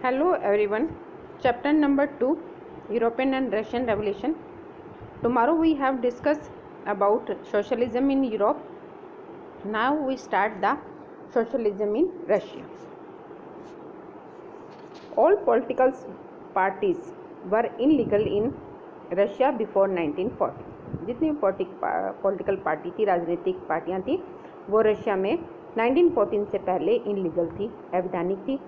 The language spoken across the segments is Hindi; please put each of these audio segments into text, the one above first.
Hello everyone. Chapter number 2, European and Russian Revolution. Tomorrow we have discussed about socialism in Europe. Now we start the socialism in Russia. All political parties were illegal in Russia before 1940. जितनी पॉलिटिकल पार्टी थी, राजनीतिक पार्टियां थी, वो रशिया में 1914 से पहले इनलीगल थी, अवैधानिक थी.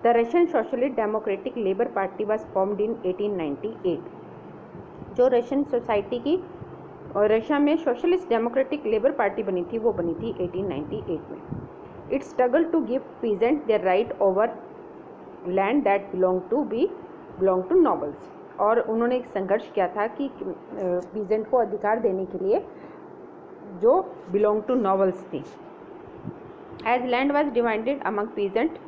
The Russian Socialist Democratic Labour Party was formed in 1898. जो रशियन सोसाइटी की और रशिया में सोशलिस्ट डेमोक्रेटिक लेबर पार्टी बनी थी, वो बनी थी 1898 में. It struggle to give peasant their right over land that belong to nobles. और उन्होंने एक संघर्ष किया था कि पीजेंट को अधिकार देने के लिए जो बिलोंग टू नॉबल्स थी. As land was divided among peasant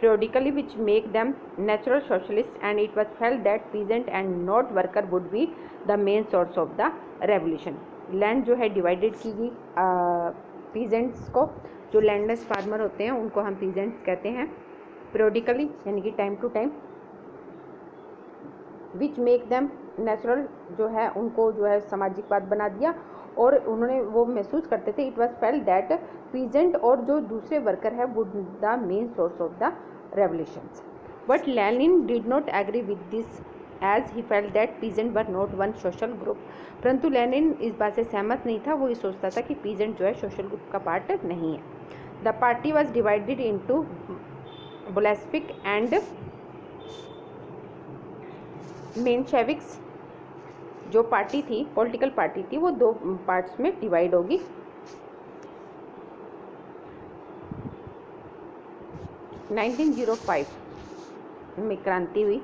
periodically which make them natural socialists, and it was felt that peasant and not worker would be the main source of the revolution. Land जो है डिवाइडेड की गई पीजेंट्स को, जो लैंडलेस फार्मर होते हैं उनको हम पीजेंट्स कहते हैं. periodically यानी कि time to time, which make them natural जो है उनको जो है सामाजिकवाद बना दिया. और उन्होंने वो महसूस करते थे, it was felt that peasant और जो दूसरे वर्कर है would the main source of the revolutions. But Lenin did not agree with this as he felt that peasant were not one social group. परंतु लेनिन इस बात से सहमत नहीं था. वो ये सोचता था कि पीजेंट जो है सोशल ग्रुप का पार्ट नहीं है. The party was divided into Bolsheviks and Mensheviks. जो पार्टी थी, पॉलिटिकल पार्टी थी, वो दो पार्ट्स में डिवाइड होगी. नाइनटीन 1905 में क्रांति हुई.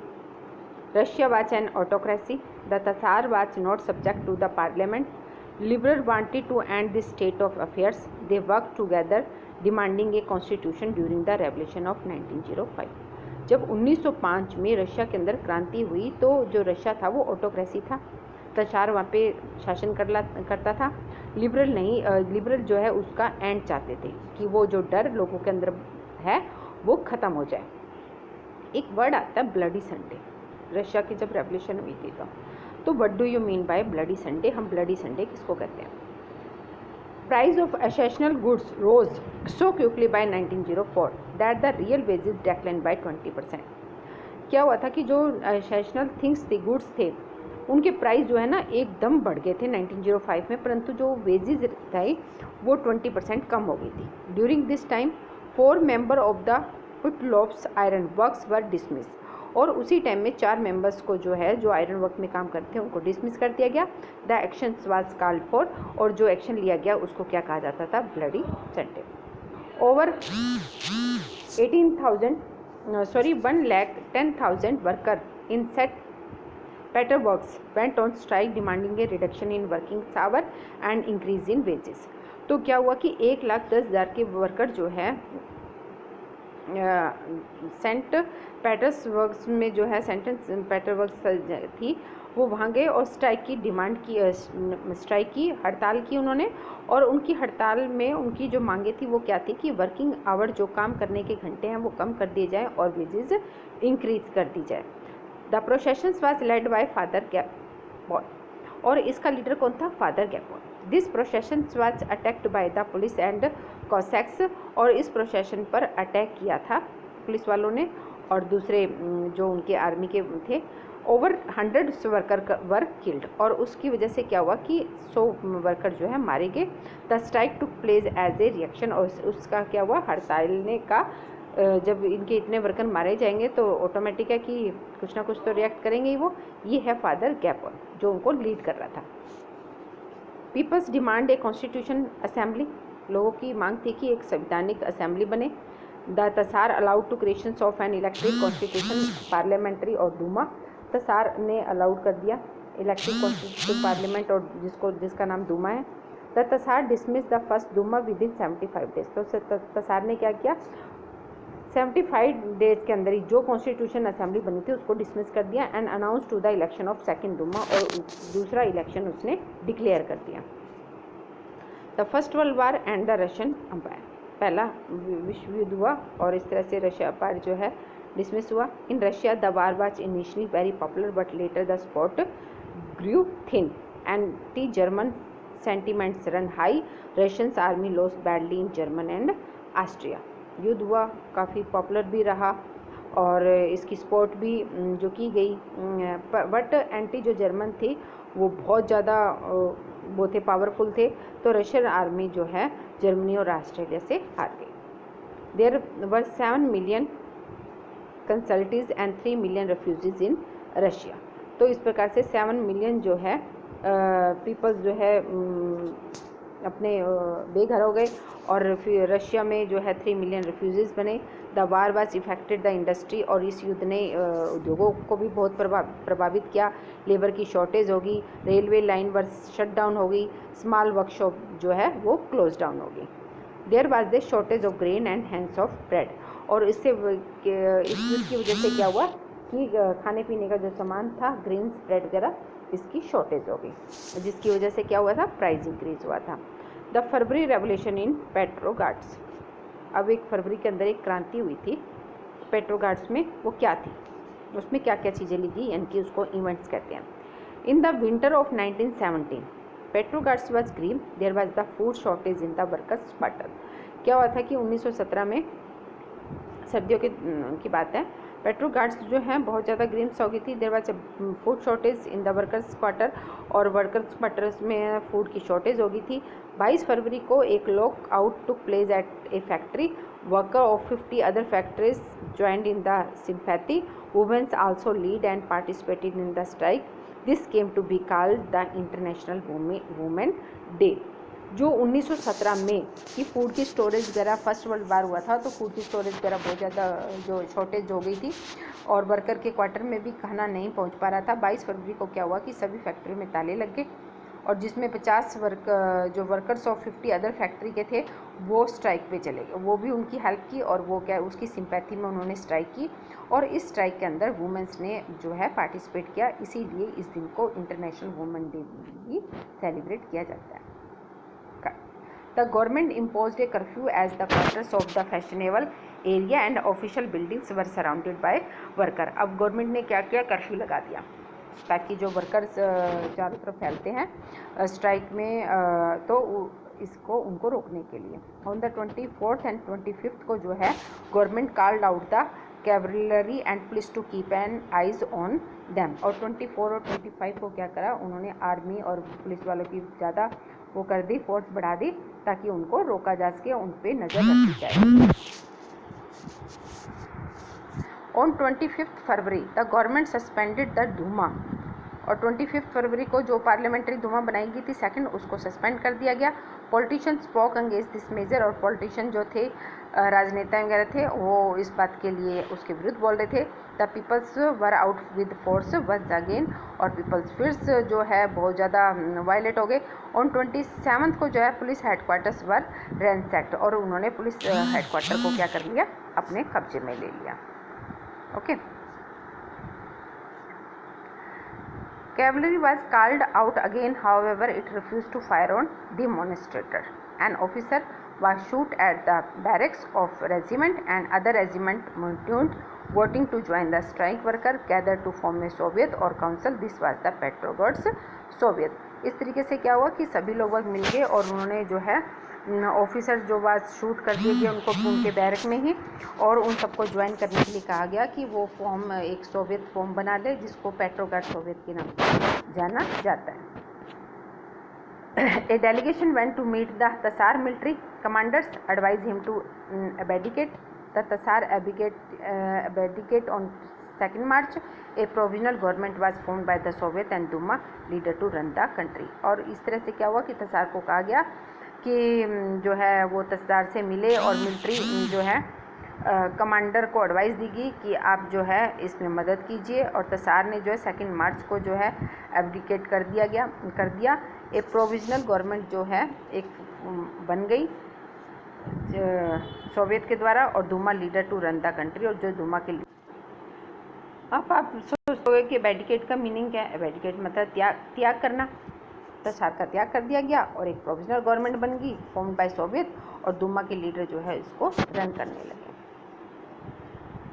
Russia was an autocracy. The tsar was not subject to the parliament. Liberal wanted to end the state of affairs. They work together demanding a constitution during the revolution of 1905. जब 1905 में रशिया के अंदर क्रांति हुई तो जो रशिया था वो ऑटोक्रेसी था. तसार वहाँ पे शासन करता था. लिबरल नहीं, लिबरल जो है उसका एंड चाहते थे कि वो जो डर लोगों के अंदर है वो ख़त्म हो जाए. एक वर्ड आता है ब्लडी संडे. रशिया की जब रेवोल्यूशन हुई थी तो what do you mean by bloody Sunday? हम ब्लडी संडे किसको कहते हैं? Price of essential goods rose so quickly by 1904 that the real wages decline by 20%. क्या हुआ था कि जो एसेशनल थिंग्स थे, गुड्स थे, उनके प्राइस जो है ना एकदम बढ़ गए थे 1905 में, परंतु जो वेजेस थे वो 20% कम हो गई थी. During this time 4 member of the Putilov iron works were dismissed. और उसी टाइम में 4 मेंबर्स को जो है जो आयरन वर्क में काम करते हैं उनको डिसमिस कर दिया गया. The action was called for. और जो एक्शन लिया गया उसको क्या कहा जाता था? Bloody Sunday. Over 1,10,000 worker in set Peterworks went on strike demanding a reduction in working hour and increase in wages. तो क्या हुआ कि 1,10,000 के वर्कर जो है सेंट पेटर्सबर्ग में जो है सेंट पेटरवर्क्स थी, वो वहाँ गए और स्ट्राइक की डिमांड की, स्ट्राइक की, हड़ताल की उन्होंने. और उनकी हड़ताल में उनकी जो मांगे थी वो क्या थी कि वर्किंग आवर, जो काम करने के घंटे हैं वो कम कर दिए जाए और वेजेस इंक्रीज कर दी जाए. The processions was led by Father Gapon. और इसका लीडर कौन था? Father Gapon. This processions was attacked by the police and Cossacks. और इस प्रोसेशन पर अटैक किया था पुलिस वालों ने और दूसरे जो उनके आर्मी के थे. Over 100 worker were killed. और उसकी वजह से क्या हुआ कि 100 वर्कर जो है मारे गए. The strike took place as a reaction. और उसका क्या हुआ? हड़ताल का जब इनके इतने वर्कर मारे जाएंगे तो ऑटोमेटिक है कि कुछ ना कुछ तो रिएक्ट करेंगे ही वो. ये है फादर गैपॉन जो उनको लीड कर रहा था. Peoples demand a constitution assembly. लोगों की मांग थी कि एक संवैधानिक असेंबली बने. The tsar allowed to creation of an electric constitution parliamentary और डूमा. तसार ने अलाउड कर दिया इलेक्ट्रिक कॉन्स्टिट्यूशन पार्लियामेंट और जिसका नाम डूमा है. The tasar dismiss the first Duma with in 75 days. तो तसार ने क्या किया? 75 डेज के अंदर ही जो कॉन्स्टिट्यूशन असेंबली बनी थी उसको डिसमिस कर दिया and announce to the election of second Duma. और दूसरा इलेक्शन उसने डिक्लेयर कर दिया. The First World War and the Russian Empire. पहला विश्व युद्ध हुआ और इस तरह से रशिया पर जो है डिसमिस हुआ। In Russia the war was initially very popular but later the support grew thin, anti German sentiments run high, Russians army lost badly in German and Austria. युद्ध हुआ, काफ़ी पॉपुलर भी रहा और इसकी सपोर्ट भी जो की गई, बट एंटी जो जर्मन थी वो बहुत ज़्यादा वो थे, पावरफुल थे, तो रशियन आर्मी जो है जर्मनी और ऑस्ट्रेलिया से हार गई। There were 7 million casualties and 3 million refugees in Russia. तो इस प्रकार से 7 मिलियन जो है पीपल्स जो है अपने बेघर हो गए और फिर रशिया में जो है 3 मिलियन रेफ्यूजीज बने। The war was affected the industry, और इस युद्ध ने उद्योगों को भी बहुत प्रभावित किया। लेबर की शॉर्टेज होगी, railway line were shut down होगी, स्मॉल वर्कशॉप जो है वो क्लोज डाउन होगी। There was the shortage of grain and hands of bread, और इससे इस युद्ध की वजह से क्या हुआ कि खाने पीने का जो सामान था, ग्रेन्स, ब्रेड वगैरह, इसकी शॉर्टेज हो गई, जिसकी वजह से क्या हुआ था, प्राइस इंक्रीज हुआ था। द फरवरी रेवोल्यूशन इन पेट्रोगार्ड्स, अब एक फरवरी के अंदर एक क्रांति हुई थी पेट्रोगार्ड्स में, वो क्या थी, उसमें क्या क्या चीज़ें लिखी, यानी कि उसको इवेंट्स कहते हैं। In the winter of 1917 Petrograds was green, there was the food shortage in the workers quarter. क्या हुआ था कि 1917 में सर्दियों की बात है, पेट्रोगार्ड्स जो हैं बहुत ज़्यादा ग्रीम्स हो गई थी। There was food shortage in the workers quarter, और वर्कर्स क्वार्टर्स में फूड की शॉर्टेज हो गई थी। 22 फरवरी को एक lock out took place at a factory, worker of 50 other factories joined in the sympathy, womens also lead and participated in the strike, this came to be called the international women day. जो 1917 में कि फूड की स्टोरेज वगैरह, फर्स्ट वर्ल्ड वार हुआ था तो फूड की स्टोरेज वगैरह बहुत ज़्यादा जो शॉर्टेज हो गई थी और वर्कर के क्वार्टर में भी खाना नहीं पहुंच पा रहा था। 22 फरवरी को क्या हुआ कि सभी फैक्ट्री में ताले लग गए, और जिसमें 50 जो वर्कर्स ऑफ 50 अदर फैक्ट्री के थे वो स्ट्राइक पे चले गए। वो भी उनकी हेल्प की और वो क्या उसकी सिंपैथी में उन्होंने स्ट्राइक की, और इस स्ट्राइक के अंदर वुमेंस ने जो है पार्टिसिपेट किया, इसीलिए इस दिन को इंटरनेशनल वुमेन डे भी सेलिब्रेट किया जाता है। The government imposed a curfew as the quarters of the fashionable area and official buildings were surrounded by worker। अब गवर्नमेंट ने क्या किया, कर्फ्यू लगा दिया ताकि जो वर्कर्स चारों तरफ फैलते हैं स्ट्राइक में तो इसको उनको रोकने के लिए। On the 24th and 25th को जो है government called out the cavalry and police to keep an eyes on them, और 24 और 25 को क्या करा, उन्होंने आर्मी और पुलिस वालों की ज़्यादा वो कर दी, फोर्स बढ़ा दी ताकि उनको रोका जा सके, उन पे नज़र रखी जाए। On 25 February the government suspended the Duma, और 25 फरवरी को जो पार्लियामेंट्री दूमा बनाई गई थी सेकंड, उसको सस्पेंड कर दिया गया। Politician spoke against this measure, और पॉलिटिशियन जो थे राजनेता वगैरह थे वो इस बात के लिए उसके विरुद्ध बोल रहे थे। The peoples were out with force once again, और पीपल्स फिर जो है बहुत ज़्यादा वायलेट हो गए। ऑन 27 को जो है पुलिस हेडक्वार्टर्स वर रैंसैक्ड, और उन्होंने पुलिस हेडक्वार्टर को क्या कर लिया, अपने कब्जे में ले लिया। Okay, cavalry was called out again, however it refused to fire on demonstrator. An officer was shot at the barracks of regiment, and other regiment mutined, voting to join the strike worker gathered to form a Soviet or council. This was the Petrograd Soviet। इस तरीके से क्या हुआ कि सभी लोग मिल गए और उन्होंने जो है ऑफिसर जो बात शूट कर दिए गए उनको उनके बैरक में ही, और उन सबको ज्वाइन करने के लिए कहा गया कि वो फॉर्म एक सोवियत फॉर्म बना ले जिसको पेट्रोग्राड सोवियत के नाम से जाना जाता है। A delegation went to meet the Tatar military commanders, advised him to abdicate. The Tatar abdicate on 2nd March. A provisional government was formed by the Soviet and Duma leader to run the country। और इस तरह से क्या हुआ कि तसार को कहा गया कि जो है वो तसार से मिले और मिलिट्री जो है कमांडर को एडवाइस दी गई कि आप जो है इसमें मदद कीजिए, और तसार ने जो है 2 मार्च को जो है एब्डिकेट कर दिया। एक प्रोविजनल गवर्नमेंट जो है एक बन गई सोवियत के द्वारा, और Duma leader to run the country, और जो दूमा के अब आप सोचोगे कि एब्डिकेट का मीनिंग क्या है। एब्डिकेट मतलब त्याग करना, तसार का त्याग कर दिया गया और एक प्रोविजनल गवर्नमेंट बन गई फॉर्म्ड बाय सोवियत, और दूमा के लीडर जो है इसको रन करने लगे।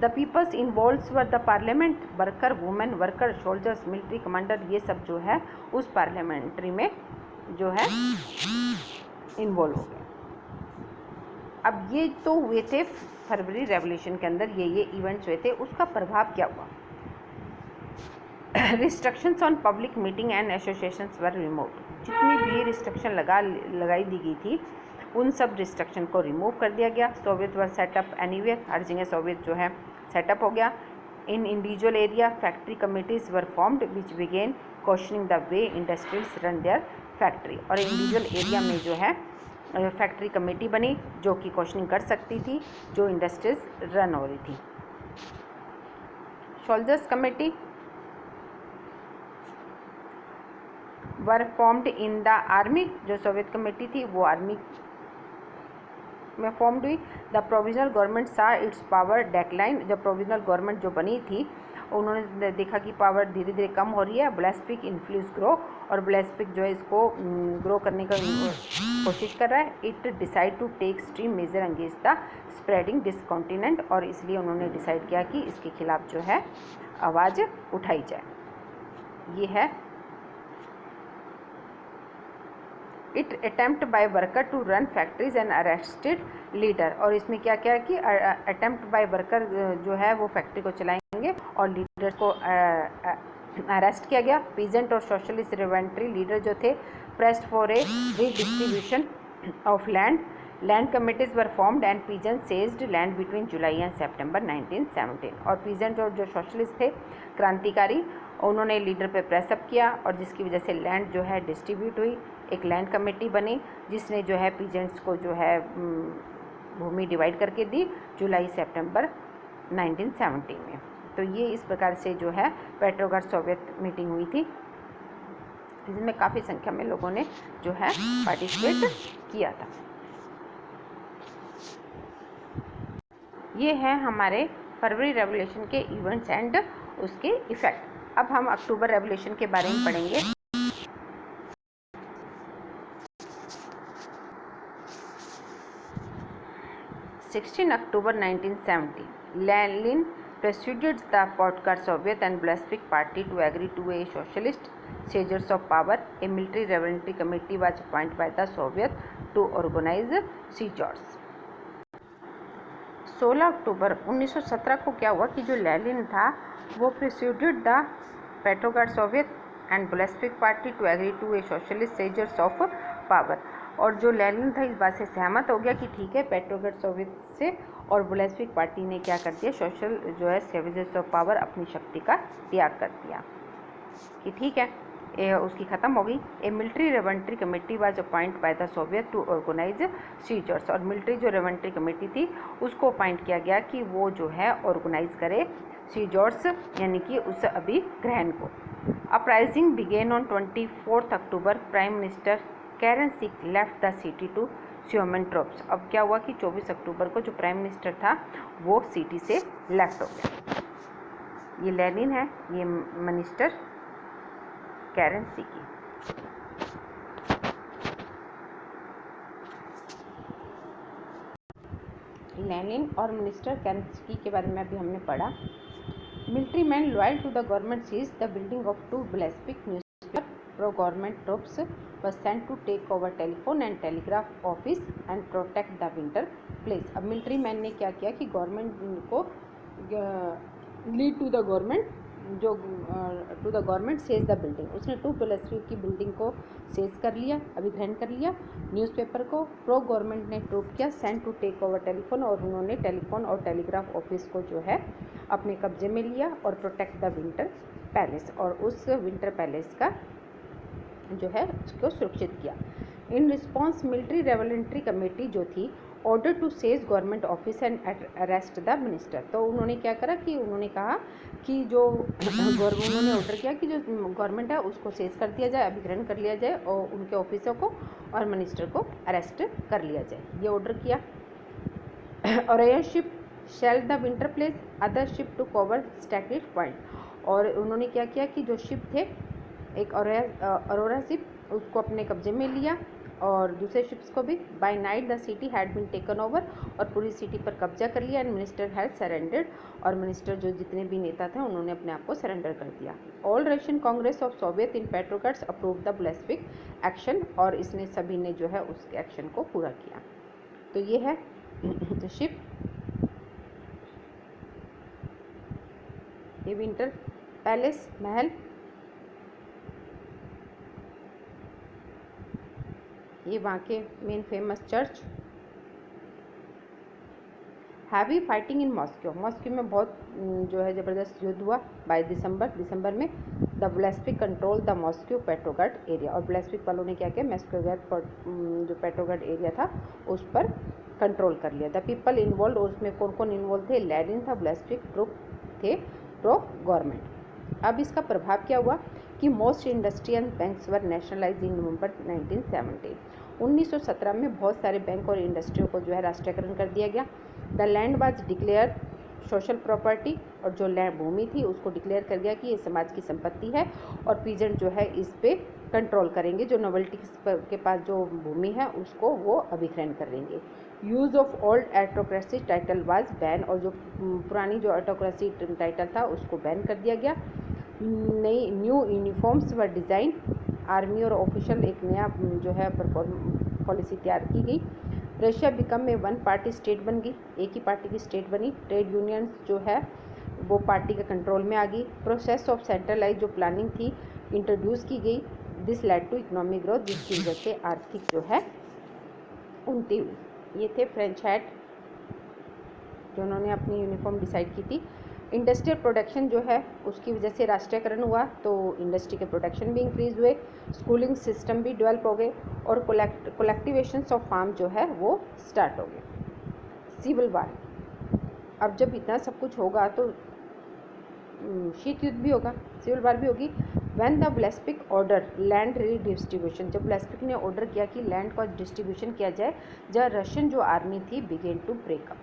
The peoples involves were the parliament, worker, women worker, soldiers, military commander, ये सब जो है उस पार्लियामेंट्री में जो है इन्वॉल्व हो गए। अब ये तो हुए थे फरवरी रेवोल्यूशन के अंदर, ये इवेंट्स हुए थे। उसका प्रभाव क्या हुआ? Restrictions on public meeting and associations were removed. जितनी भी रिस्ट्रिक्शन लगाई दी गई थी उन सब रिस्ट्रिक्शन को रिमूव कर दिया गया। सोवियत वर सेटअप एनीवेयर, हर जगह सोवियत जो है सेटअप हो गया। In individual area factory committees were formed which began questioning the way industries run their factory. और इंडिविजुअल एरिया में जो है फैक्ट्री कमेटी बनी जो कि क्वेश्चनिंग कर सकती थी जो इंडस्ट्रीज रन हो रही थी। Soldiers committee were formed in the army, जो सोवियत कमेटी थी वो आर्मी में फॉर्म्ड हुई। द प्रोविजनल गवर्नमेंट सा इट्स पावर डेक्लाइन, जब प्रोविजनल गवर्नमेंट जो बनी थी उन्होंने देखा कि पावर धीरे धीरे कम हो रही है। ब्लेस्पिक इन्फ्लुएंस ग्रो, और ब्लेस्पिक जो है इसको ग्रो करने का कोशिश कर रहा है। It decide to take stream major against the spreading discontent, और इसलिए उन्होंने डिसाइड किया कि इसके खिलाफ जो है आवाज़ उठाई जाए। ये है it attempt by worker to run factories and arrested leader, और इसमें क्या क्या है कि अटेम्प्ट बाय वर्कर जो है वो फैक्ट्री को चलाएंगे और लीडर को अरेस्ट किया गया। पीजेंट और सोशलिस्ट रेवेंट्री लीडर जो थे pressed for a redistribution of land committees were formed and peasant seized land between July and September 1917। और पीजेंट और जो सोशलिस्ट थे क्रांतिकारी, उन्होंने लीडर पे प्रेसअप किया और जिसकी वजह से लैंड जो है डिस्ट्रीब्यूट हुई। एक लैंड कमेटी बनी जिसने जो है पीजेंट्स को जो है भूमि डिवाइड करके दी जुलाई सितंबर 1917 में। तो ये इस प्रकार से जो है पेट्रोग्राड सोवियत मीटिंग हुई थी जिसमें काफ़ी संख्या में लोगों ने जो है पार्टिसिपेट किया था। ये है हमारे फरवरी रेवोल्यूशन के इवेंट्स एंड उसके इफ़ेक्ट। अब हम अक्टूबर रेवोल्यूशन के बारे में पढ़ेंगे। 16 October 1970, Lenin persuaded the Pottkar Soviet and Bolshevik Party to agree to a socialist seizure of power. A military revolutionary committee was appointed by the Soviet to organize seizures. 16 अक्टूबर 1917 को क्या हुआ कि जो लेनिन था वो persuaded the Petrograd Soviet and Bolshevik Party to agree to a socialist seizure of power. और जो लेनिन था इस बात से सहमत हो गया कि ठीक है पेट्रोग्राड सोवियत से और बोल्शेविक पार्टी ने क्या कर दिया, सोशल जो है सेविजेस ऑफ पावर अपनी शक्ति का त्याग कर दिया कि ठीक है उसकी ख़त्म हो गई। A military revolutionary committee was appoint by the Soviet to organise seizures, और मिलिट्री जो रेवेंट्री कमेटी थी उसको अपॉइंट किया गया कि वो जो है ऑर्गेनाइज करे सीजर्स यानी कि उस अभिग्रहण को। Uprising began on 24 October. Prime Minister Kerensky left the city to summon troops. अब क्या हुआ कि 24 अक्टूबर को जो प्राइम मिनिस्टर था वो सिटी से लेफ्ट हो गया। ये लेनिन है, ये मिनिस्टर कैरन सिकी। लेनिन और मिनिस्टर कैरन सिकी के बारे में अभी हमने पढ़ा। Military man loyal to the government seize the building of two Bolshevik newspaper. Pro government troops was sent to take over telephone and telegraph office and protect the winter place. अब मिलिट्री मैन ने क्या किया कि गवर्नमेंट को लीड टू द गवर्नमेंट जो to the government seize the building, उसने टू बोल्शेविक की बिल्डिंग को सेज कर लिया, अभिग्रहण कर लिया। न्यूज़पेपर को प्रो गवर्नमेंट ने ट्रूप किया, send to take over telephone, और उन्होंने टेलीफोन और टेलीग्राफ ऑफिस को जो है अपने कब्जे में लिया, और प्रोटेक्ट द विंटर पैलेस, और उस विंटर पैलेस का जो है उसको सुरक्षित किया। In response military revolutionary committee जो थी order to seize government office and arrest the minister. तो उन्होंने क्या करा कि उन्होंने कहा कि जो उन्होंने ऑर्डर किया कि जो गवर्नमेंट है उसको सेज कर दिया जाए, अभिग्रहण कर लिया जाए, और उनके ऑफिसों को और मिनिस्टर को अरेस्ट कर लिया जाए, ये ऑर्डर किया। और a ship shell the winter place, other ship to cover stacked point. और उन्होंने क्या किया कि जो शिप थे एक अरोरा शिप उसको अपने कब्जे में लिया, और दूसरे शिप्स को भी। By night the city had been taken over, और पूरी सिटी पर कब्जा कर लिया। एंड मिनिस्टर हैड सरेंडर्ड, और मिनिस्टर जो जितने भी नेता थे उन्होंने अपने आप को सरेंडर कर दिया। All Russian congress of Soviet in Petrograds approve the Bolshevik action, और इसने सभी ने जो है उस एक्शन को पूरा किया। तो ये है शिप, ये विंटर पैलेस महल, ये वहाँ के main famous church. Heavy fighting in Moscow, Moscow में बहुत जो है ज़बरदस्त युद्ध हुआ। बाय दिसंबर में the Bolshevik control the Moscow Petrograd area, और ब्लेस्विक वालों ने क्या किया, मॉस्को जो पेट्रोग्राड एरिया था उस पर कंट्रोल कर लिया। द पीपल इन्वॉल्व, और उसमें कौन कौन इन्वॉल्व थे, लेनिन था, ब्लेस्विक ट्रुप थे, प्रो गवर्नमेंट। अब इसका प्रभाव क्या हुआ कि most industry and banks were nationalise in November 1917। 1917 में बहुत सारे बैंक और इंडस्ट्रियों को जो है राष्ट्रीयकरण कर दिया गया। The land was declare social property, और जो लैंड भूमि थी उसको डिक्लेयर कर दिया कि ये समाज की संपत्ति है, और पीजेंट जो है इस पे कंट्रोल करेंगे। जो नोबल्टी के पास जो भूमि है उसको वो अभिग्रहण करेंगे। Use of old autocracy title was ban, और जो पुरानी जो एटोक्रेसी टाइटल था उसको बैन कर दिया गया। नई न्यू यूनिफॉर्म्स व डिज़ाइन, आर्मी और ऑफिशियल एक नया जो है पॉलिसी तैयार की गई। रशिया बिकम में वन पार्टी स्टेट बन गई, एक ही पार्टी की स्टेट बनी। ट्रेड यूनियंस जो है वो पार्टी के कंट्रोल में आ गई। प्रोसेस ऑफ सेंट्रलाइज जो प्लानिंग थी इंट्रोड्यूस की गई। This led to economic growth, जिसकी वजह से आर्थिक जो है उन्नति हुई। ये थे फ्रेंच हैट जो उन्होंने अपनी यूनिफॉर्म डिसाइड की थी। इंडस्ट्रियल प्रोडक्शन जो है उसकी वजह से राष्ट्रीयकरण हुआ, तो इंडस्ट्री के प्रोडक्शन भी इंक्रीज हुए, स्कूलिंग सिस्टम भी डेवलप हो गए, और कोलेक्टिवेशंस ऑफ फार्म जो है वो स्टार्ट हो गए। सिविल वार, अब जब इतना सब कुछ होगा तो शीत युद्ध भी होगा, सिविल वार भी होगी। When the Bolshevik order land redistribution, जब ब्लेस्विक ने ऑर्डर किया कि लैंड का डिस्ट्रीब्यूशन किया जाए, जब रशियन जो आर्मी थी began to break up.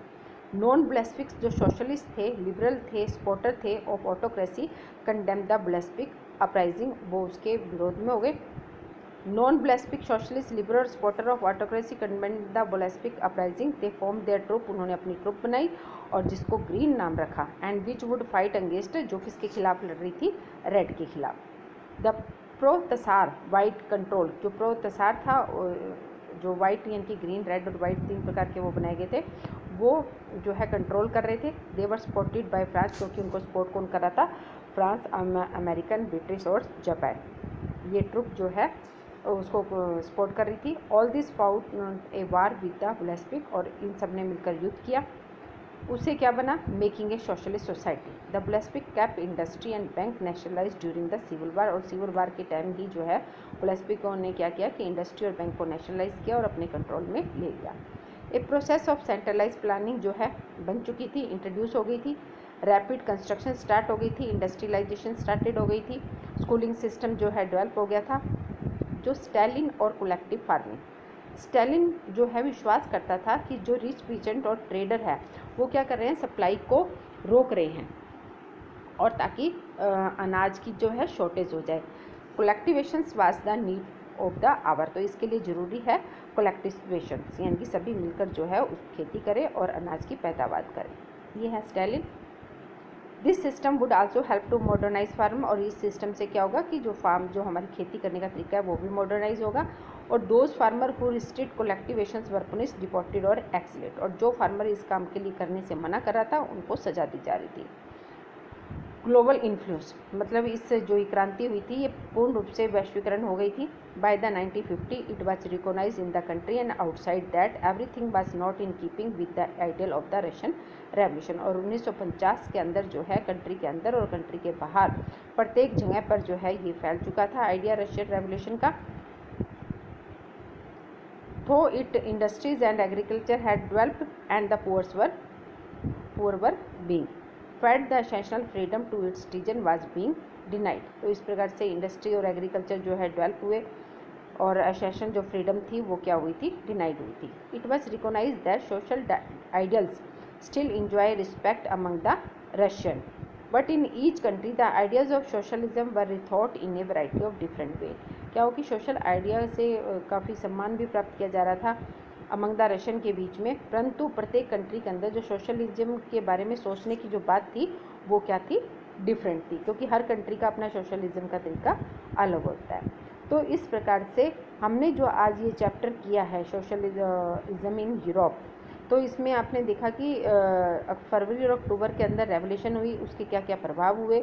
Non Bolsheviks जो सोशलिस्ट थे, लिबरल थे, सपोर्टर थे of autocracy, condemn the Bolshevik uprising, वो उसके विरोध में हो गए। Non Bolshevik socialist liberal supporter of autocracy condemn the Bolshevik uprising, they form their troop, उन्होंने अपनी ट्रुप बनाई और जिसको ग्रीन नाम रखा। And which would fight against, जो किसके खिलाफ लड़ रही थी, रेड के खिलाफ। The pro tsar white control, जो प्रो तसार था, जो वाइट यानी कि ग्रीन, रेड और वाइट 3 प्रकार के वो बनाए गए थे, वो जो है कंट्रोल कर रहे थे। They were supported by France, क्योंकि उनको सपोर्ट कौन कर रहा था, फ्रांस, अमेरिकन, ब्रिटिश और जापान, ये ट्रुप जो है उसको सपोर्ट कर रही थी। All this fought a war with the Bolshevik, और इन सब ने मिलकर युद्ध किया। उससे क्या बना, making a socialist society. The Bolshevik kept industry and bank nationalise during the civil war, और सिविल वार के टाइम ही जो है ब्लेस्विकों ने क्या किया कि इंडस्ट्री और बैंक को नेशनलाइज किया और अपने कंट्रोल में ले लिया। एक प्रोसेस ऑफ सेंट्रलाइज प्लानिंग जो है बन चुकी थी, इंट्रोड्यूस हो गई थी। रैपिड कंस्ट्रक्शन स्टार्ट हो गई थी, इंडस्ट्रियलाइजेशन स्टार्टेड हो गई थी, स्कूलिंग सिस्टम जो है डेवलप हो गया था। जो स्टैलिन और कलेक्टिव फार्मिंग, स्टैलिन जो है विश्वास करता था कि जो रिच पीजेंट और ट्रेडर है वो क्या कर रहे हैं, सप्लाई को रोक रहे हैं, और ताकि अनाज की जो है शॉर्टेज हो जाए। Collectivisations was the need of the hour, तो इसके लिए ज़रूरी है कलेक्टिवेशंस, यानी कि सभी मिलकर जो है उस खेती करें और अनाज की पैदावार करें। ये है Stalin. This system would also help to modernize farm, और इस सिस्टम से क्या होगा कि जो फार्म, जो हमारी खेती करने का तरीका है वो भी मॉडर्नाइज होगा। और those farmer who restrict collectivisations were punished, deported और एक्सिलेट, और जो फार्मर इस काम के लिए करने से मना कर रहा था उनको सजा दी जा रही थी। ग्लोबल इन्फ्लुएंस, मतलब इससे जो क्रांति हुई थी ये पूर्ण रूप से वैश्वीकरण हो गई थी। By the 1950 it was recognised in the country and outside that everything was not in keeping with the ideal of the Russian revolution, और 1950 के अंदर जो है कंट्री के अंदर और कंट्री के बाहर प्रत्येक जगह पर जो है ये फैल चुका था आइडिया रशियन रेवोल्यूशन का। Though it industries and agriculture had developed and the poor were being fed, the essential freedom to its citizen was being denied. तो इस प्रकार से इंडस्ट्री और एग्रीकल्चर जो है डेवलप हुए और एसेंशियल जो फ्रीडम थी वो क्या हुई थी, डिनाइड हुई थी। It was recognised that social ideals still enjoy respect among the Russian, but in each country the ideas of socialism were rethought in a variety of different ways. क्या हो कि सोशल आइडिया से काफ़ी सम्मान भी प्राप्त किया जा रहा था अमंग द रशियन के बीच में, परंतु प्रत्येक कंट्री के अंदर जो सोशलिज्म के बारे में सोचने की जो बात थी वो क्या थी, डिफरेंट थी, क्योंकि हर कंट्री का अपना सोशलिज्म का तरीका अलग होता है। तो इस प्रकार से हमने जो आज ये चैप्टर किया है सोशलिज्म इन यूरोप, तो इसमें आपने देखा कि फरवरी और अक्टूबर के अंदर रेवोल्यूशन हुई, उसके क्या क्या प्रभाव हुए,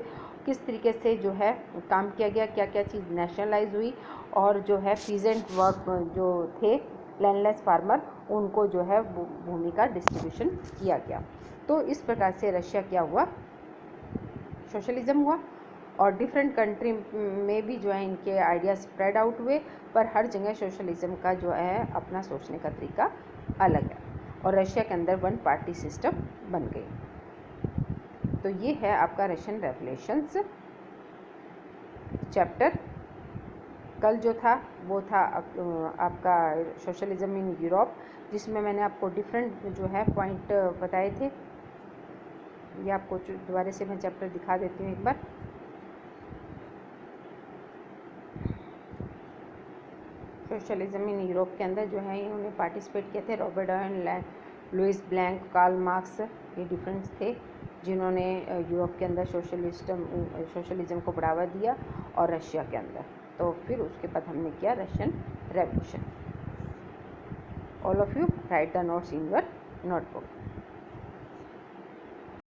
किस तरीके से जो है काम किया गया, क्या क्या चीज़ नेशनलाइज हुई, और जो है पीजेंट वर्क जो थे लैंडलेस फार्मर, उनको जो है भूमि का डिस्ट्रीब्यूशन किया गया। तो इस प्रकार से रशिया क्या हुआ, सोशलिज्म हुआ, और डिफरेंट कंट्री में भी जो है इनके आइडिया स्प्रेड आउट हुए, पर हर जगह सोशलिज्म का जो है अपना सोचने का तरीका अलग है, और रशिया के अंदर वन पार्टी सिस्टम बन गई। तो ये है आपका रशियन रेवोल्यूशंस चैप्टर। कल जो था वो था आपका सोशलिज्म इन यूरोप, जिसमें मैंने आपको डिफरेंट जो है पॉइंट बताए थे। ये आपको दोबारा से मैं चैप्टर दिखा देती हूँ एक बार। सोशलिज्म इन यूरोप के अंदर जो है इन्होंने पार्टिसिपेट किए थे Robert Owen, Louis Blanc, Karl Marx, ये डिफरेंट्स थे जिन्होंने यूरोप के अंदर सोशलिज्म को बढ़ावा दिया, और रशिया के अंदर। तो फिर उसके बाद हमने किया Russian revolution. All of you right the notes in your notebook.